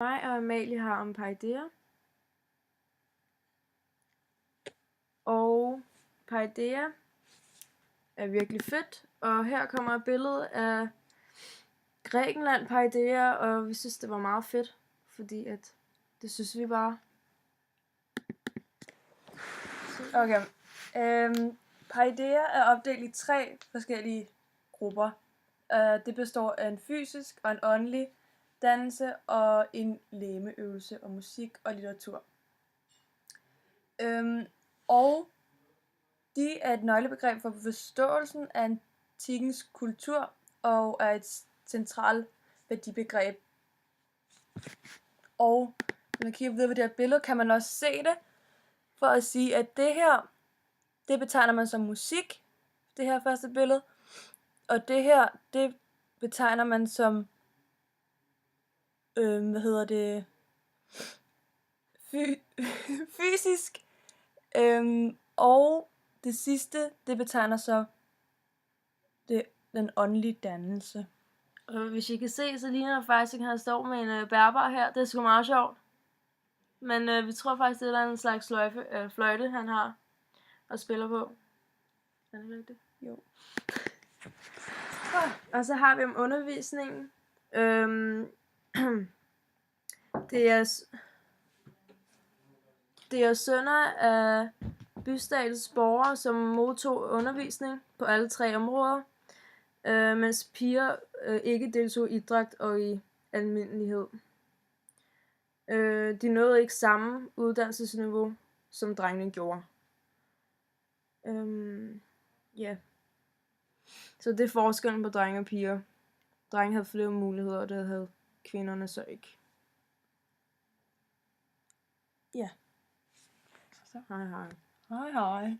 Mig og Amalie har om paideia. Og paideia er virkelig fedt. Og her kommer et billede af Grækenland paideia, og vi synes, det var meget fedt. Fordi at det synes vi bare. Okay. Paideia er opdelt i 3 forskellige grupper. Det består af en fysisk og en åndelig dannelse og en legeøvelse og musik og litteratur. Og de er et nøglebegreb for forståelsen af antikkens kultur og er et centralt værdibegreb. Og når man kigger videre på det her billede, kan man også se det for at sige, at det her, det betegner man som musik, det her første billede, og det her, det betegner man som fysisk, og det sidste, det betegner så den åndelige dannelse. Og hvis I kan se, så ligner det faktisk, at han står med en bærbar her. Det er sgu meget sjovt. Men vi tror faktisk, det er en slags fløjte, han har og spiller på. Er det rigtigt? Jo. Og så har vi om undervisningen. Det er sønner af bystatens borgere, som modtog undervisning på alle 3 områder, mens piger ikke deltog i idræt og i almindelighed. De nåede ikke samme uddannelsesniveau, som drengene gjorde. Ja. Så det er forskellen på drenge og piger. Drenge havde flere muligheder, og det havde kvinderne så ikke. Ja. Så hej hej. Hej hej.